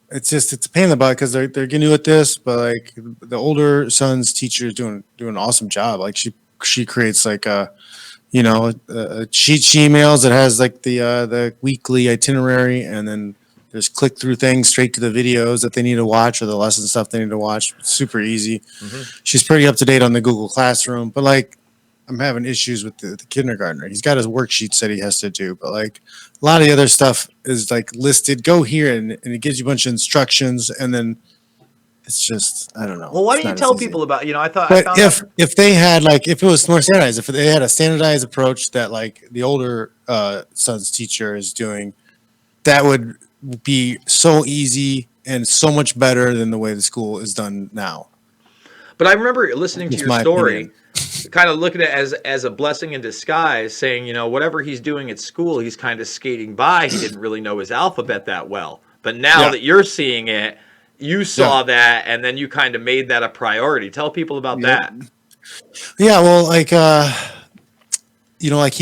It's a pain in the butt because they're getting new at this, but like the older son's teacher is doing an awesome job. Like she creates like a cheat she emails that has like the weekly itinerary, and then there's click through things straight to the videos that they need to watch or the lesson stuff they need to watch. It's super easy. Mm-hmm. She's pretty up to date on the Google Classroom, but like I'm having issues with the kindergartner. He's got his worksheets that he has to do, but like a lot of the other stuff is like listed. Go here, and it gives you a bunch of instructions, and then it's just I don't know. Well, why don't you tell people about? But if they had if it was more standardized, if they had a standardized approach that like the older son's teacher is doing, that would be so easy and so much better than the way the school is done now. But I remember listening to your story, kind of looking at it as a blessing in disguise, saying, whatever he's doing at school, he's kind of skating by. He didn't really know his alphabet that well. But now that you're seeing it, you saw that, and then you kind of made that a priority. Tell people about that. Yeah, well, he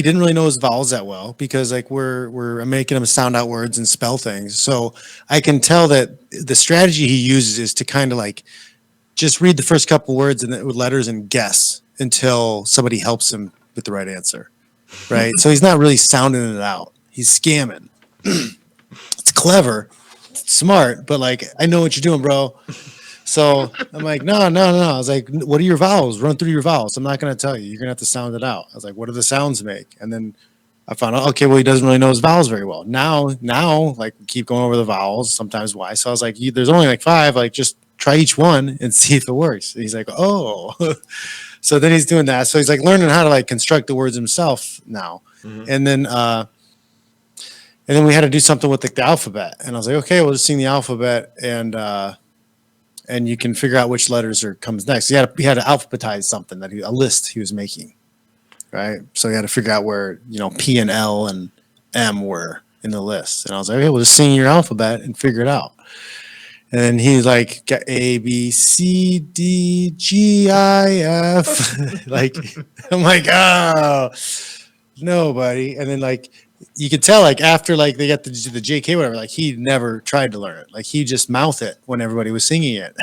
didn't really know his vowels that well because we're making him sound out words and spell things. So I can tell that the strategy he uses is to kind of just read the first couple words and then with letters and guess until somebody helps him with the right answer. Right. So he's not really sounding it out. He's scamming. It's clever, it's smart, but I know what you're doing, bro. So I'm like, no. I was like, what are your vowels? Run through your vowels. I'm not going to tell you. You're going to have to sound it out. I was like, what do the sounds make? And then I found out, okay, well, he doesn't really know his vowels very well. Now, we keep going over the vowels, sometimes why. So I was like, there's only 5, just try each one and see if it works. And he's like, oh. So then he's doing that. So he's learning how to construct the words himself now. Mm-hmm. And then we had to do something with the alphabet. And I was like, okay, we'll just sing the alphabet. And and you can figure out which letters comes next. He had to alphabetize something a list he was making, right? So he had to figure out where P and L and M were in the list. And I was like, hey, well, just sing your alphabet and figure it out. And then he's like, got A, B, C, D, G, I, F. Like, I'm like, oh, no, buddy. And then you could tell after they got the JK, whatever, he never tried to learn it. He just mouthed it when everybody was singing it.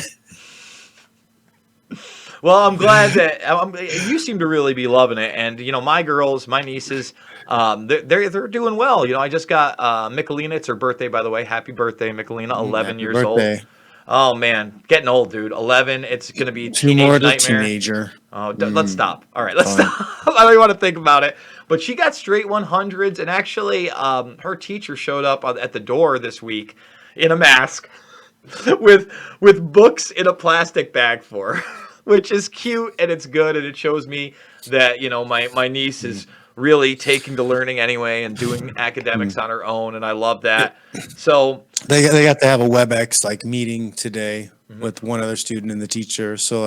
Well, I'm glad that you seem to really be loving it. And, my girls, my nieces, they're doing well. I just got Michelina. It's her birthday, by the way. Happy birthday, Michelina, 11 Happy years birthday. old. Oh, man. Getting old, dude. 11. It's going to be Two more to nightmare. Teenager. Oh, let's stop. All right, let's stop. I don't even want to think about it. But she got straight 100s. And actually, her teacher showed up at the door this week in a mask with books in a plastic bag for her. Which is cute and it's good, and it shows me that my niece is really taking to learning anyway and doing academics on her own, and I love that. So they got to have a WebEx meeting today with one other student and the teacher, so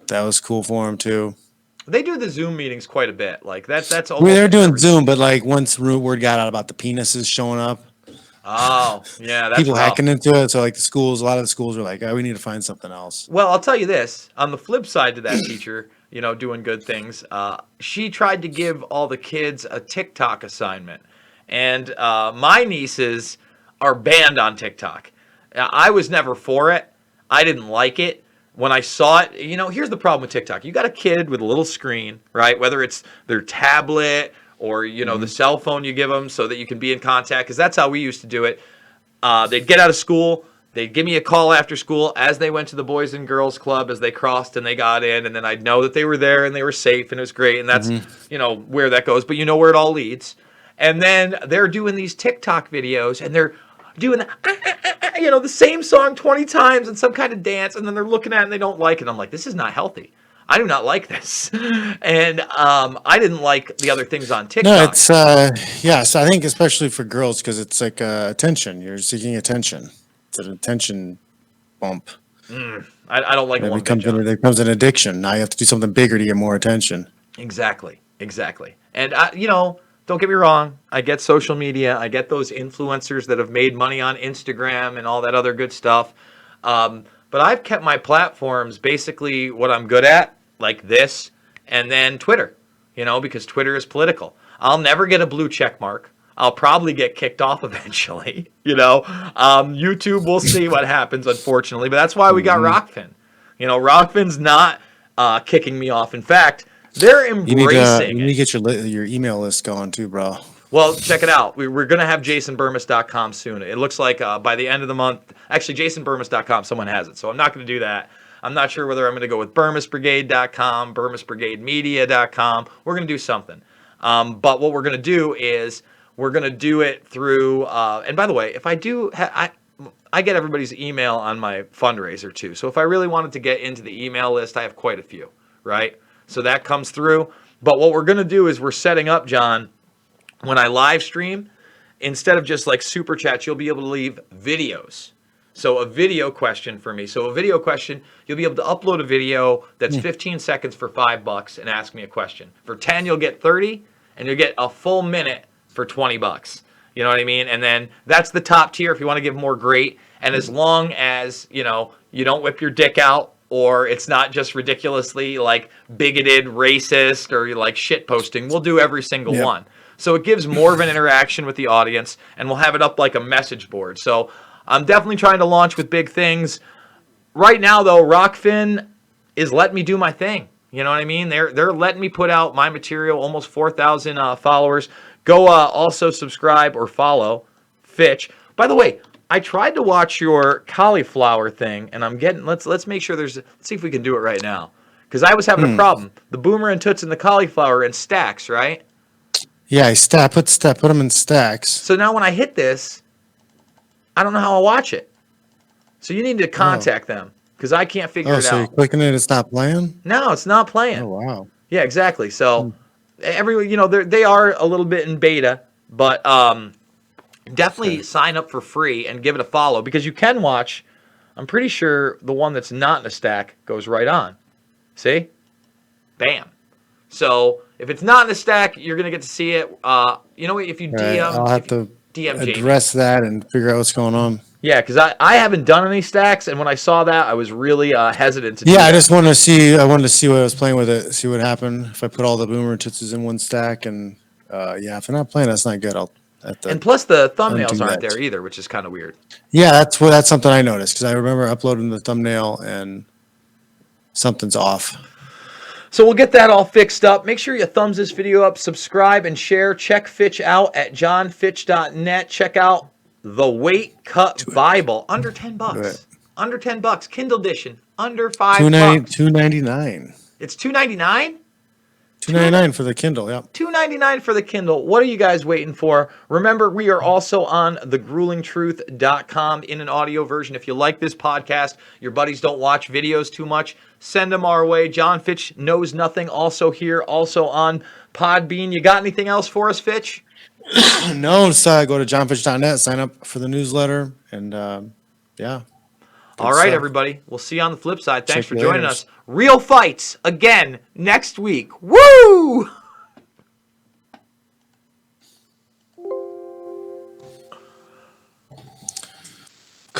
that was cool for them too. They do the Zoom meetings quite a bit. That's almost they're doing Zoom, but once word got out about the penises showing up. Oh, yeah, that's people rough. hacking into it. So a lot of the schools were like, oh, we need to find something else. Well, I'll tell you this. On the flip side to that teacher, doing good things, she tried to give all the kids a TikTok assignment. And my nieces are banned on TikTok. I was never for it. I didn't like it. When I saw it, here's the problem with TikTok. You got a kid with a little screen, right? Whether it's their tablet or, the cell phone you give them so that you can be in contact, because that's how we used to do it. They'd get out of school. They'd give me a call after school as they went to the Boys and Girls Club, as they crossed and they got in, and then I'd know that they were there and they were safe and it was great, and that's, where that goes. But you know where it all leads. And then they're doing these TikTok videos, and they're doing the same song 20 times and some kind of dance, and then they're looking at it and they don't like it. I'm like, this is not healthy. I do not like this. And I didn't like the other things on TikTok. No, it's, so I think especially for girls, because it's attention. You're seeking attention. It's an attention bump. I don't like it. It becomes an addiction. Now you have to do something bigger to get more attention. Exactly. And, don't get me wrong. I get social media. I get those influencers that have made money on Instagram and all that other good stuff. But I've kept my platforms basically what I'm good at, like this, and then Twitter, because Twitter is political. I'll never get a blue check mark. I'll probably get kicked off eventually, YouTube, we'll see what happens, unfortunately. But that's why we got Rockfin. Rockfin's not kicking me off. In fact, they're embracing you need to get your email list going too, bro. Well, check it out. We're going to have jasonburmis.com soon. It looks like by the end of the month, actually jasonburmis.com, someone has it. So I'm not going to do that. I'm not sure whether I'm going to go with burmisbrigade.com, burmisbrigademedia.com. We're going to do something. But what we're going to do is we're going to do it through, and by the way, if I do, I get everybody's email on my fundraiser too. So if I really wanted to get into the email list, I have quite a few, right? So that comes through. But what we're going to do is we're setting up, John, when I live stream, instead of just super chats, you'll be able to leave videos. So a video question for me. So a video question, you'll be able to upload a video that's 15 seconds for $5 and ask me a question. For 10, you'll get 30, and you'll get a full minute for $20. You know what I mean? And then that's the top tier. If you want to give more, great. And as long as, you don't whip your dick out, or it's not just ridiculously bigoted, racist, or shit posting, we'll do every single one. So it gives more of an interaction with the audience, and we'll have it up like a message board. So I'm definitely trying to launch with big things. Right now, though, Rockfin is letting me do my thing. You know what I mean? They're letting me put out my material, almost 4,000 followers. Go also subscribe or follow Fitch. By the way, I tried to watch your cauliflower thing, and I'm getting, let's make sure let's see if we can do it right now. Because I was having a problem. The boomer and toots and the cauliflower in stacks, right? Yeah, put them in stacks. So now when I hit this, I don't know how I'll watch it. So you need to contact them, because I can't figure it out. So you're clicking it, it's not playing? No, it's not playing. Oh, wow. Yeah, exactly. So they are a little bit in beta, but definitely sign up for free and give it a follow, because you can watch I'm pretty sure the one that's not in a stack goes right on. See? Bam. So if it's not in the stack, you're going to get to see it. You know what? If you Right. I'll have to DM Jamie. address that and figure out what's going on. Yeah, because I haven't done any stacks, and when I saw that, I was really hesitant to do Yeah, that. I just wanted to see. I wanted to see what I was playing with it, see what happened if I put all the boomer tootsies in one stack. And yeah, if they're not playing, that's not good. I'll have to. And plus, the thumbnails undo aren't that. there either, which is kind of weird. Yeah, that's something I noticed because I remember uploading the thumbnail and something's off. So we'll get that all fixed up. Make sure you thumbs this video up, subscribe, and share. Check Fitch out at johnfitch.net. Check out the Weight Cut Bible. Under $10. Under $10. Kindle edition. Under $5. $2.99. It's $2.99? $2.99 for the Kindle. Yep. $2.99 for the Kindle. What are you guys waiting for? Remember, we are also on thegruelingtruth.com in an audio version. If you like this podcast, your buddies don't watch videos too much, send them our way. John Fitch Knows Nothing, also here, also on Podbean. You got anything else for us, Fitch? No, so go to johnfitch.net, sign up for the newsletter, and yeah. All right, everybody. We'll see you on the flip side. Thanks Check for you joining later. us. Real fights again next week. Woo!